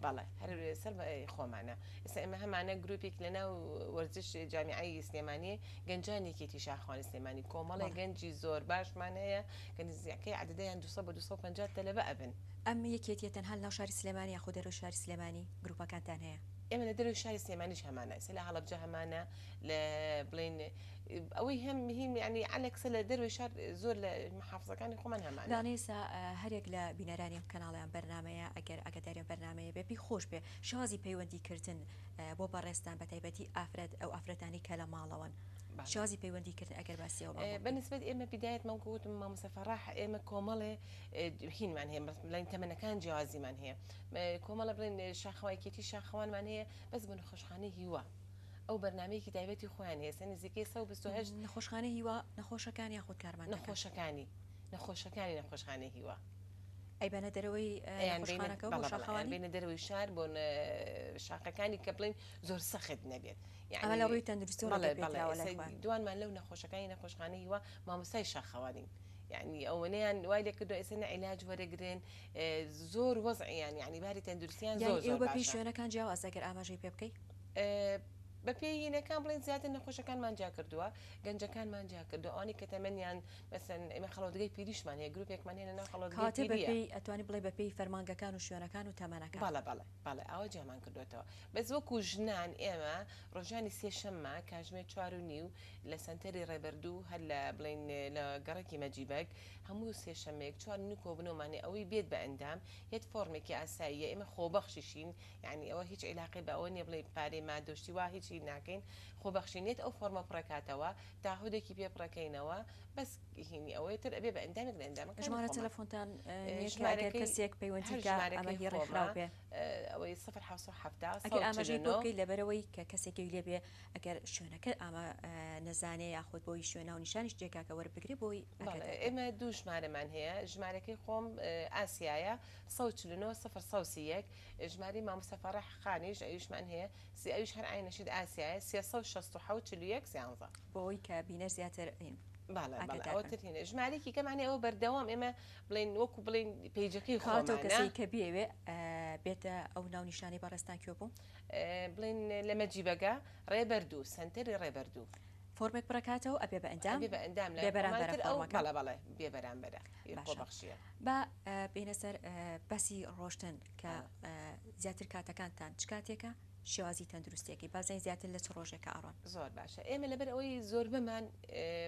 بەڵێ هەر سەر خۆمانە ئێستا ئێمە هەمانە گروپێک لەناو وەرزش جامیعەی سلێمانی گەنجانی یەکێتی شاخەوانی سلێمانی کۆمەڵی گەنجی زۆر باشمان هەیە گەنجەکەی عەدەدەیان 200 بە 250 تەلەبە ئەبن ئەم یەکێتیە تەنها لەناو شاری سلێمانی یاخود دەرەوەی شاری سلێمانی گروپەکانتان هەیە ئێمە لە دەرەوەی شاری سلێمانیش هەمانە لە هەڵەبجە هەمانە لە بڵێن ئەوەی هەم مهم ینی ئالێکسە لە دەروی شار زۆر لە محافزەکانی خۆمان هەمان دانێسا هەرێک لە بینەرانیم کەناڵیان بەرنمەیە ئەگەر ئەگەداریان بەرنمەیە بێپی خۆش بێ شازی پەیوەندیکردن بۆ بەڕێستان بە تایبەتی ئافرەت ئەو ئافرەتانی کە لە ماڵەوەن شازی پەیوەندیکردن ئەگەر باسیەوە بەنسبەت ئێمە بدایەت مەگوتم مامۆستا فەڕاح ئێمە کۆمەڵێ هینمان هەیە بڵێن تەمەنەکان جیازیمان هەیە کۆمەڵە بڵێن شاخەوایکێتی شاخەوانمان هەیە بەس بە نەخۆشخانەی هیوا ئەو بەرنمەیەکی تایبەتی خۆیان هەیە نزیکەی 128 نەخۆشخانەی هیوا نەخۆشەکان یاخود کارمان نەخۆشەکانی نەخۆشخانەی هیوا ئەیبەنە دەرەوەی بینە دەرەوەی شار بۆ شاخەکانی کە بڵین زۆر سەخت نەبێت ئەمە لە ڕووی تەندروستی دوانمان لەو نەخۆشەکانی هیوا مامۆستای شاخەوانی یعنی ئەوەنەیان وای لێ کردو ئێستا عیلاج وەرەگرن زۆر وەزعیان یعنی باری تەندروستیان زۆر بە پێی شوێنەکان جیاواز ئەگەر ئاماژەی پێ بکەیت بە پێی هینەکان بڵێن زیاتر نەخۆشەکانمان جا کردووە گەنجەکانمان جا کردو ئەوانی کە تەمەنیان مەسەن ئێمە خەڵۆتگەی پیریشمان هەیە گروپێکمان هێنە ناو خەڵۆتگەی ئەتوانی بڵێ بە پێی فەرمانگەکان و شوێنەکان و تەمەنەکان بەڵێ ئەوە جامان کردوێتەوە بەس وەکو ژنان ئێمە ڕۆژانی سێشەممە کاتژمێر 4:30 لە سنتەری ڕێبەردوو هەر لە بڵێن لە گەڕێکی مەجیبەک هەموو سێشەمێک 4:30 کۆبنەوەمانێ ئەوەی بێت بە ئەندام هێت فۆرمێکی ئاساییە ئێمە خۆبەخشیشین یعنی ئەوە هیچ عیلاقی بە ئەوە نیە بڵێ پارەی مادۆشتی وا هیچی ناکەین خۆبەخشینێت ئەو فۆرمە پڕکاتەوە تاهودێکی پێ پڕەکەینەوە بەس هینی ئەوەی تر ئەبێ بە ئەندامێک لە ئەندامەکان ژمارە تەلەفۆنتان ژمارەکەی کەسێک پەیوەندیکە ئەمە ڕێکخراو بێ ئەوەی 0 ئەگەر ئاماژەی بۆکەی لەبەرەوەی کە کەسێکی لێ بێ ئەگەر شوێنەکە ئەمە نەزانێ یاخود بۆی شوێنە و نیشانیش جێکاکە وەربگری بۆی ئێمە دوو ژمارەمان هەیە ژمارەکەی خۆم ئاسیایە 1940 ژماری مامۆستافا خانیش ئەویشمان هەیە ئەویش هەر ئاینەشید ئاسیایە 367 بۆی کە بینەر زیاتر ئەوتر هینە ژمارێکی کەمانێ ئەوە بەردەوام ئێمە بڵین وەکو بڵین پیجەکەی خاتەوە کەسی کە بیاوێ بێتە ئەو ناونیشانی بەڕێستان کێ بوو بڵین لە مەجیبەگە ڕێبەردوو سنتەری ڕێبەردوو فۆرمێک بڕکاتەوە ئەبێ بە ئەندام بە ئەندام لە بەڵێ بێ بەرامبەرە بەخشیە بە بینە سەر بەسی ڕۆشتن کە زیاتر کاتەکانتان چ کاتێکە شێوازی تەندروستێکی بازای زیاتر لە چ ڕۆژێکە ئاڕۆن زۆر باشە ئێمە لەبەر ئەوەی زۆر بمان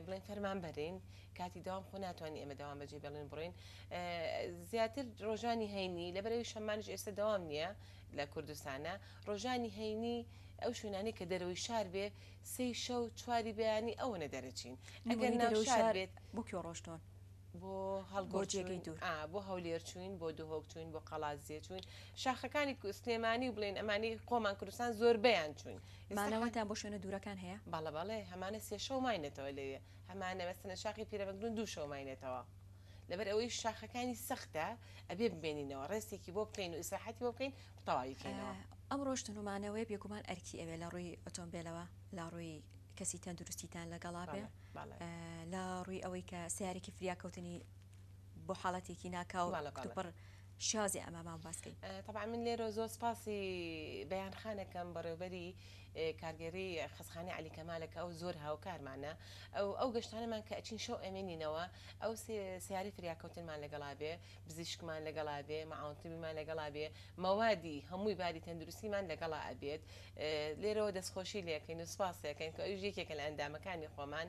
بڵین فەرمان بەرین کاتی داوام خۆ ناتوانانی ئێمە داوام بەجێ بڵین بڕین زیاتر ڕۆژانی هەینی لەبەرەوەی شەمانش ئێستا داوام نییە لە کوردستانە ڕۆژانی هەینی ئەو شوێنانی کە دەرەوەی شار بێ سەی شەو چواری بەیانی ئەوەنە دەرەچین ئەگەر ناو شار بێت بۆ کێ ڕۆشتۆن بۆ هەڵگۆجێگەی دوور بۆ هەولێر چوین بۆ دوهۆک چوین بۆ قەڵازیە چوین شاخەکانی سلێمانی و بڵێن ئەمانی خۆمان کوردستان زۆر بەیان چوین مانەوەتان بۆ شوێنە دوورەکان هەیە بەڵێ هەمانە سێ شەو ماینێتەوە لەوێ هەمانە مەستنە شاخی پیرەمەگرون دوو شەو ماینێتەوە لەبەر ئەوەی شاخەکانی سەختە ئەبێ ببێنینەوە ڕێستێکی بۆ بکەین و ئیسراحەتی بۆ بکەین تەواویکەینەوە ئەم ڕۆشتنومانەوەی بێگومان ئەرکی ئەوێ لە ڕووی ئۆتۆمبیلەوە لە ڕووی کەسی تەندروستیتان لەگەڵا بێ لە ڕووی ئەوەی کە سیارێکی فریاکەوتنی بۆ حاڵەتێکی ناکاو پڕ شازی ئەمامان باسکەین طبعا من لێرە زۆر سپاسی بەیانخانەکەم بەڕێوبەری کارگەری خەسخانەی علی کەمالەکە ئەو زۆر هاوکارمانە ئەو گەشتانەمان کە ئەچین شەو ئەمێنینەوە ئەو سیاری فریاکەوتنمان لەگەڵا بێ بزیشکمان لەگەڵا بێ مەعاونتبیمان لەگەڵا بێ مەوادی هەمووی باری تەندروستیمان لەگەڵا ئەبێت لێرەوە دەستخۆشی لەکەین و سپاسەکەین کە ئەوژ یەکێکە لە ئەندامەکانی خۆمان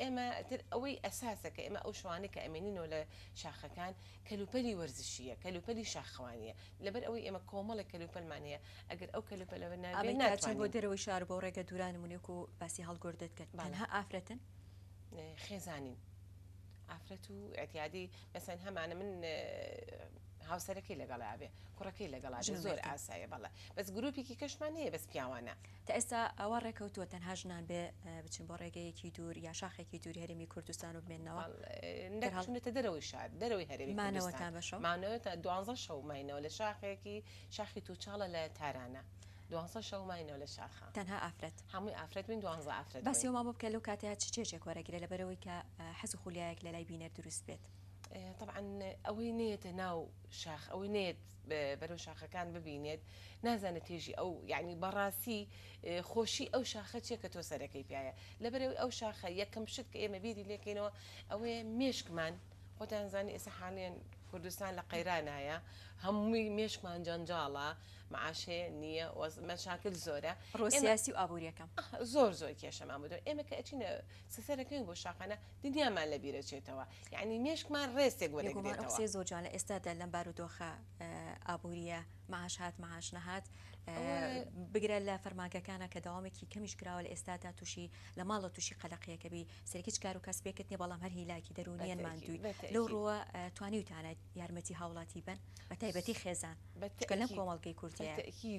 ئێمە تر ئەوەی ئەساسەکە ئێمە ئەو شوانەی کە ئەمێنینەوە لە شاخەکان کەلوپەلی وەرزشیە کەلوپەلی شاخوانیە لەبەر ئەوەی ئێمە کۆمەڵە کەلوپەلمان هەیە ئەگەر ئەو کەلوپەلەوە ناتوانین بۆ دەرەوەی شار بۆ ڕێگە دوورانمونێک و باسی هەڵگۆردت کرد تەنها ئافرەتن خێزانین ئافرەت و ئەتیادی مەسەن هەمانە من هاوسەرەکەی لەگەڵا بێ کوڕەکەی لەگەڵا زۆر ئاسایە بەڵێ بەس گروپێکی کەشمان هەیە بەس پیاوانە تا ئێستا ئەوە ڕێکەوتووە تەنها ژنان بێ بچین بۆ ڕێگەیەکی دوور یا شاخێکی دووری هەرێمی کوردستان و بمێنەوە نەچونێتە دەرەوەی شار دەرەوەی هەرێمی مانەوەتان بەشەو مانەوە تا 12 شەو ماینەوە لە شاخێکی شاخی تووچاڵە لە تارانە 12 شەو ماینەوە لە شاخە تەنها ئافرەت هەمووی ئافرەت بین 12 ئافرەت باسی ئەومان بۆ بکە لەو کاتەیە چ چێژێک وەرەگرێ لەبەرەوەی کە حەز و خولیایەک لە لای بینەر دروست بێت طبعا ئەوەی نێتە ناو شاخ ئەوەی نێت بەرەو شاخەکان ببینێت نازانێت تێژی ئەو یعنی بەڕاستی خۆشی ئەو شاخە چیە کە تۆ سەرەکەی پیاە لەبەرەوەی ئەو شاخە یەکەم شت کە ئێمە بیری لێکەینەوە ئەوەیە مێشکمان خۆتان زانی ئێستا حاڵێن کوردستان لە قەیرانایە هەمووی مێشکمان جەنجاڵە معاشەیە نییە مەشاکل زۆرە ڕۆسیاسی و ئابوووریەکەم زۆر کێشەمان بۆ ئێمە کە ئەچینە سەرەکەین بۆ شاخانە دنیامان لە بیرەچێتەوە یعنی مێشکمان ڕێستێک وەرەگرێتەوە زۆرجان لە ئێستادا لەم بارودۆخە ئابوووریە معاش هات معاش نەهات بگرە لە فەرمانگەکانە کە داوامێکی کەمیش کراوە لە ئێستادا تووشی لە ماڵە تووشی قەلەقیەکەبی سەرکیچ کار و کەسبێکت نیە بەڵام هەر هیلاکی دەرونیانمان دووی لەو ڕۆوە توانیوتانە یارمەتی هاوڵاتی بن بە تایبەتی خێزان لەم کۆمەڵگەی کوردیەکی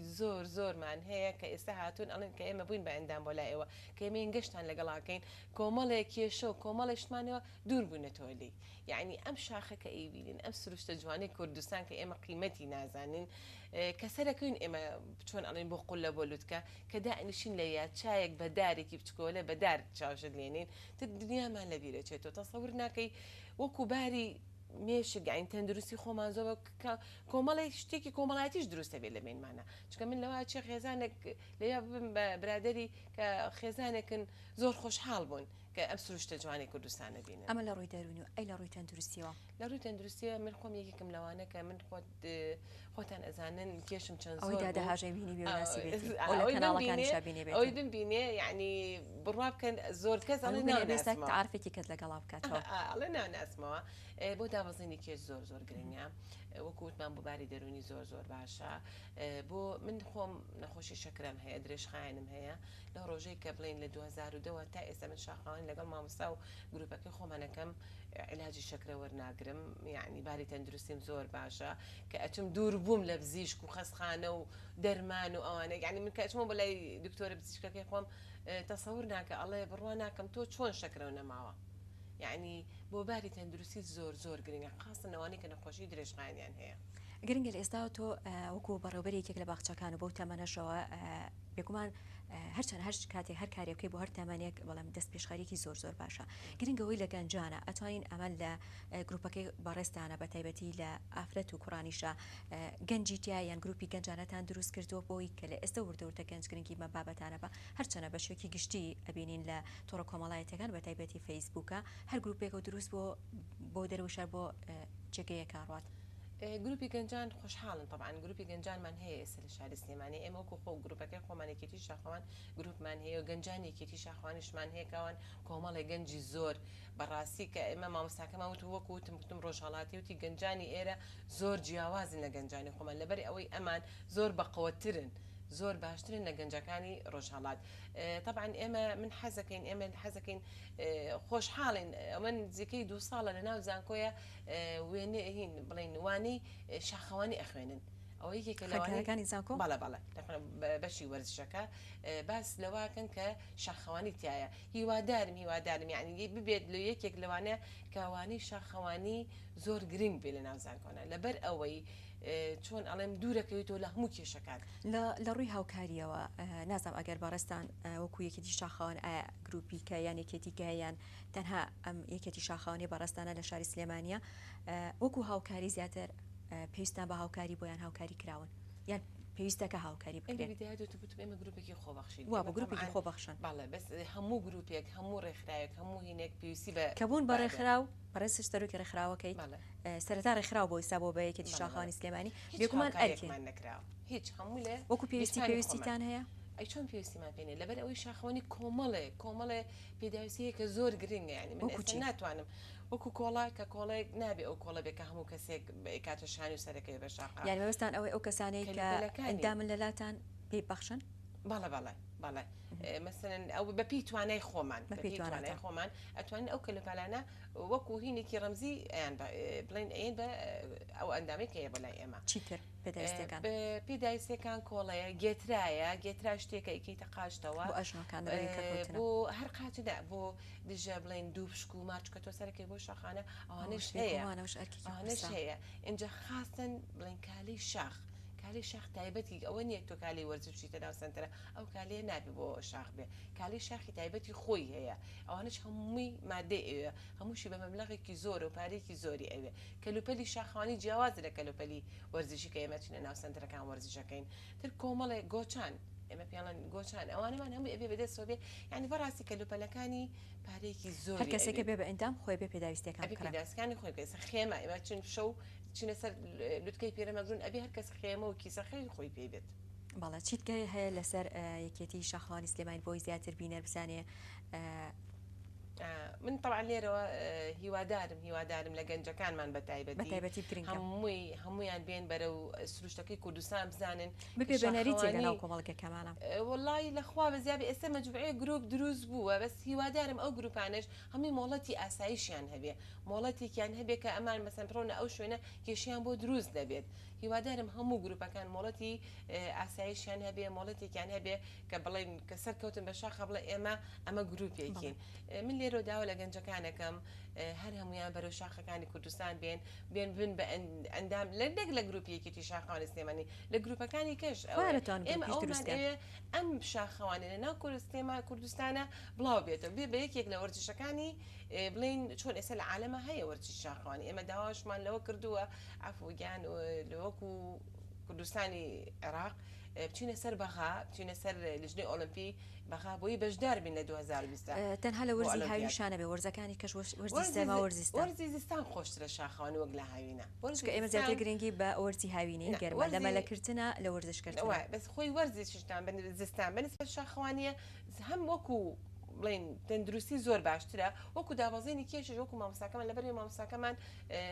زۆرمان هەیە کە ئێستا هاتوون ئەڵێن کە ئێمە بووین بە ئەندام بۆ لای ئێوە کە ئێمە گەشتان لەگەڵاکەین کۆمەڵێک کێشە و کۆمەڵێشتمانەوە دوور بوونەتەوە لی یعنی ئەم شاخەکە ئەیبینین ئەم سروشتە جوانی کوردستان کە ئێمە قیمەتی نازانین کە سەرەکەین ئێمە چۆن ئەڵێن بۆ قوڵ لە بۆ لوتکە کە دائنیشین لە یا چایەک بە دارێکی بچکۆلە بە دار چاوشت لێنین دنیامان لە بیرەچێتەوە تەسەور ناکەی وەکو باری مێشک ئاین تەندروستی خۆمان زۆر کۆمەڵی شتێکی کۆمەڵاتیش دروستە بێت لە بینمانە چکە من لەوە چێ خێزانێک لەیا ببم بە برادری کە خێزانێکن زۆر خۆشحاڵ بوون کە ئەم سروشتە جوانی کوردستانە بینن ئەمە لە ڕووی دەرونی و ئەی لە ڕووی تەندروستیەوە لە ڕووی تەندروستیە من خۆم یەکێکم لەوانە کە من خۆتان ئەزانن کێشم چەند زۆر داهاژەی بینی بێ ئەوی ببینێ یعنی بڕوا بکەن زۆر کەس تعرفێکی کەس لەگەڵا بکاتەوە ئەڵێ ناناسمەوە بۆ دابەزینی کێش زۆر گرنگە وەکووتمان بۆ باری دەرونی زۆر زۆر باشە بۆ من خۆم نەخۆشی شەکرم هەیە درێژخایەنم هەیە لەو ڕۆژەی کە بڵین لە 2002 تا ئێستا من شاخەوانی لەگەڵ مامۆستا و گروپەکەی خۆمانەکەم علاجی شەکرە وەرناگرم یعنی باری تەندروستیم زۆر باشە کە ئەچم دوور بووم لە بزیشک و خەستخانە و دەرمان و ئەوانە یعنی من کە ئەچمە بۆ لای دکتۆرە بزیشکەکەی خۆم تەسەور ناکە ئەڵێ بڕوا ناکەم تۆ چۆن شەکرەوە نەماوە یعنی بۆ باری تەندروستی زۆر زۆر گرنگە خاصن ئەوانەی کە نەخۆشی درێژخایەنیان هەیە گرنگە لە ئێستا تۆ وەکو بەڕێوبەرێکێک لە باخچەکان و بۆ تەمەنەشەوە بێگومان هەرچەند هەر کاتێک هەر کارێکەکەی بۆ هەر تەمانێک بەڵام دەست پێشخەرێکی زۆر زۆر باشە گرنگەوەی لە گەنجانە ئەتوانین ئەمەل لە گروپەکەی بەڕێستانە بە تایبەتی لە ئافرەت و کوڕانیشە گەنجی تیا یان گروپی گەنجانەتان دروست کردووە بۆی کە لە ئێستا وردەورتە گەنج گرنگی مە بابەتانە بە هەرچەنە بە شوێکی گشتی ئەبینین لە تۆڕە کۆمەڵایەتەکان بە تایبەتی فەیسبووکە هەر گروپێک و دروست بۆ دەروشار بۆ جێگەیە کاڕات گروپی گەنجان خۆشحاڵن طبعاً گروپی گەنجانمان هەیە ئێستا لە شاری سلێمانی ئێمە وەکو خۆ گروپەکەی خۆمانێکێتی شاخەوان گروپمان هەیە و گەنجانێکێتی شاخوانیشمان هەیە کەوان کۆمەڵی گەنجی زۆر بەڕاستی کە ئێمە مامۆستاکەمان وت وەکو وتم ڕۆژهەڵاتی وتی گەنجانی ئێرە زۆر جیاوازن لە گەنجانی خۆمان لەبەری ئەوەی ئەمان زۆر بەقەوەترن زۆر باشترن لە گەنجەکانی ڕۆژهەڵات طبعاً ئێمە من حەزەکەین ئێمە حەزەکەین خۆشحاڵین من نزیکەی 2 ساڵە لە ناو زانکۆیە وێنێ هین بڵین وانەی شاخەوانی ئەخوێنن ئەوە یەکێکە لەوانەکانی زانکۆ بەڵە بەشی وەرزشەکە باس لەواکەن کە شاخەوانی تایە هیوادارم یعنی ببێت لە یەکێک لەوانە کاوانی شاخەوانی زۆر گرنگ بێ لە ناو زانکۆنە لەبەر ئەوەی چۆن ئەڵێم دوورەکەوێتەوە لە هەموو کێشەکان لە ڕووی هاوکاریەوە نازام ئەگەر بەڕێستان وەکو یەکێتی شاخەوان ئایا گروپی کە یان یەکێتی گایان تەنها ئەم یەکێتی شاخەوانی بەڕێستانە لە شاری سلێمانیە وەکو هاوکاری زیاتر پێویستان بە هاوکاری بۆیان هاوکاری کراون یان پێویستەکە هاوکاری بکرێن ئێمە گروپێکی خۆبەخشین وا بە گروپێکی خۆبەخشن باڵێ بەس هەموو گروپێک هەموو ڕێکخراوێک هەموو هینێک پێویستی بە کەبوون بە ڕێکخراو بەڕێز سەرۆکی ڕێکخراوەکەی سەرەتا ڕێکخراو بۆ ئێستا بۆ بە یەکێتی شاخەوانی سلێمانی بێگومان ئەرکێمان نەکراوە هیچ هەموو لێ وەکو پێویستیتان هەیە ئەی چۆن پێویستیمان پێێنێ لەبەر ئەوەی شاخەوانی کۆمەڵێ پێداویستەیە کە زۆر گرنگە ینی من ئێستا ناتوانم وەکو کۆڵا کە کۆڵێک نابێ ئەو کۆڵە بێکە هەموو کەسێک کاتە شانی و سەرەکەی بە شاقا یان مەبەستان ئەوەی ئەو کەسانەی کە ئەندامن لەلاتان پێی بەخشن باڵێ مەسەن ئەو بەپی توانای خۆمان توانای خۆمان ئەتوانین ئەو کەلوپەلانە وەکو هینێکی ڕەمزی یان بڵین ئەین بە ئەو ئەندامی کە هەیە بەلای ئێمە چیتر پێداویستەکان پێداویستەکان کۆڵەیە گێترا شتێکە ئیکەیتە قاشتەوە بۆ ئەژنەکان بۆ هەر قاچدا بۆ دژە بڵین دوو پشک و ماچکە تۆ سەرەکەی بۆ شاخانە ئەوانش هەیە اینجا خاستن بڵین کالی شاخ کالی شاخ تایبەتی ئەوە نیە تۆ کالی وەرزشیتە ناو سنتەرە ئەو کالێ نابێ بۆ شاخ بێ کالی شاخی تایبەتی خۆی هەیە ئەوانش هەمووی مادەی ئەوێ هەمووشی بە مەبلەغێکی زۆر و پارێکی زۆری ئەوێ کەلوپەلی شاخوانی جیاواز لە کەلوپەلی وەرزشی کە ئێمە چینە ناو سنتەرەکان وەرزشەکەین تر کۆمەڵێ گۆچان ئێمە پێڵەن گۆچان ئەوانەمان هەموو ئەبێ بەدەستەوە بێ یعنی بەڕاستی کەلوپەلەکانی پارێکی زۆر هەر کەسێکە بێ بە ئەندام خۆی بێ پێداویستەکان پێداویستەکانی خۆی بێ خێمە ئێمە چین شەو چینە سەر لوتکەی پێرەمەگرون ئەبێ هەر کەس خێمە و کیسەخەی خۆی پێ بێت باڵا چیتگەی هەیە لەسەر یەکێتی شاخەوانی سلێمانی بۆی زیاتر بینەر بزانێ من طبعا لێرەوە هیوادارم لە گەنجەکانمان بەتایبەتی هەمویان بێن بەرەو سروشتەکەی کوردستان بزانن ببێ بەنەریتی لەناو کۆمەڵگەکەمانە وڵی لەخوا بەزیابی ئێستا مەجموعەیە گرۆپ دروست بووە بەس هیوادارم ئەو گروپانش هەمووی مۆڵەتی ئاسایشیان هەبێ مۆڵەتێکیان هەبێ کە ئەمان مەسەن پڕۆنە ئەو شوێنە کێشیان بۆ دروست دەبێت هیوادارم هەموو گروپەکان مۆڵەتی ئاسایشیان هەبێ مۆڵەتێکیان هەبێ کە بڵێن کە سەرکەوتن بە شاخە بڵێ ئەمە گروپێکین من لێرە داوە لە گەنجەکانەکەم هەر هەمویان بەرەو شاخەکانی کوردستان بێن بن بە ئەندام لەدەک لە گروپیەکێتی شاخەوانی سلێمانی لە گروپەکانی کەش ئەم شاخەوانی لە ناو کوردستانە بڵاو بێتەوە بێ بە یەکێک لە وەرزشەکانی بڵین چۆن ئێستا لە عالەمە هەیە وەرزشی شاخەوانی ئێمە داواشمان لەوە کردووە عەفوگیان لەوەکو کوردستانی عێراق بچینە سەر بەغا بچینە سەر لژنەی ئۆلمپی بەغا بۆی بەشدار بین لە 2020 تەنها لە وەرزی هاویشانە بێ وەرزەکانی کەش وەرزی زستان خۆشترە شاخەوانی وەک لە هاوینە ئێمە زیاتر گرنگی بە وەرزی هاوینی گەرمە لە مەلەکردنە لە وەرزشکردنەوە بەس خۆی وەرزی شتان زستان بەنسبەت شاخەوانیە هەم وەکو بڵین تەندروستی زۆر باشترە وەکو دابەزێنی کێشش وەکو مامۆستاکەمان لەبەری مامۆستاکەمان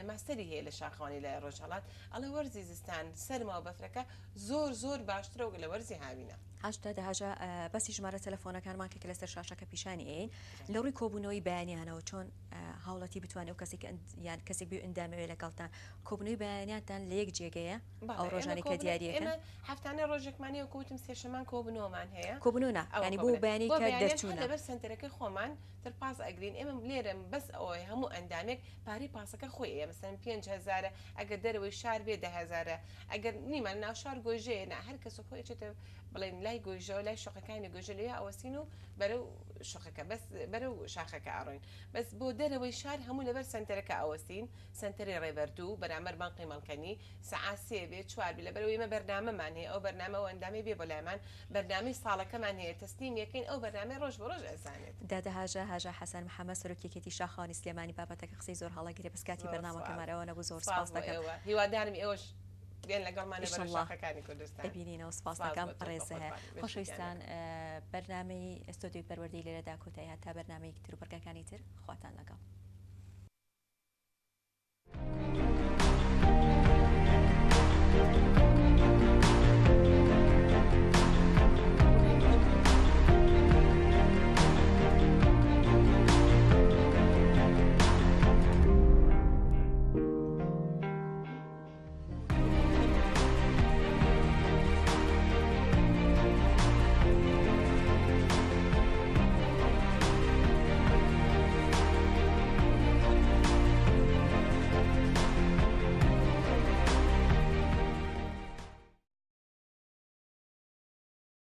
ماستەری هەیە لە شاخوانی لە ڕۆژهەڵات ئەڵێ وەرزی زستان سەرماوە بەفرەکە زۆر باشترە و لە وەرزی هاوینە. هاشتا داهاجا بەسی ژمارە تەلەفۆنەکانمان کە لەسەر شاشەکە پیشانی ئین لە ڕووی کۆبوونەوەی بەیانیانەوە چۆن هاوڵەتی بتوانێت و یان کەسێک بێ ئەندامەوێت لەگەڵتان کۆبوونەوەی بەیانیانتان لە یەک جێگەیە ئەو ڕۆژانی کە دیاریەکە هەفتانە ڕۆژێکمانی وەکوتم سێشەمان کۆبنەوەمان هەیە کۆبوونە ینی بۆ بەیانی کە دەرچوونە لەبەر سنتەرەکەی خۆمان تر پاس ئەگرین ئێمە لێرم بەس ئەوەی هەموو ئەندامێک پاری پاسەکە خۆی ئێمە مەسەن 5,000 ئەگەر دەرەوەی شار بێ 10,000 ئەگەر نیمان ناو شار گۆژەیە نا هەر کەس خۆی چێتە بڵێن لای گۆژەوە لای شوقەکانی گۆژە لێ ئەوەسین و بەرەو شوقەکە بەس بەرەو شاخەکە ئاڕۆین بەس بۆ دەرەوەی شار هەموو لەبەر سنتەرەکە ئەوەستین سنتەری ڕێبەردوو بەرامبەر بانقی مەڵکەنی سەعات 3 بێ 4 بێ لەبەرەوەی ئێمە بەرنامەمان هەیە ئەو بەرنامە و ئەندامی بێ بۆ لایمان بەرنامەی ساڵەکەمان هەیە تەسلیم یەکەین ئەو بەرنامەی ڕۆژ بە ڕۆژ ئەزانێت دادەهاژە هاژە حەسەن محەممەد سەرۆکیەتی شاخوانی سلێمانی بابەتەکە قسەی زۆر هەڵەگیرە بەسکاتی بەرنامەکەمارەوە نەبوو زۆر سپاس دەکەم هیوادارم ئێوەش بێن لەگەڵمانە بەشاخەکانی کوردستان ببینینەوە سپاس دەکەم ڕێزە خۆشەویستان بەرنامەی ئەستۆدیۆی پەروەردەی لێرەدا کۆتایە تا بەرنامەی تر و بەرگەکانی تر خواتان لەگەڵ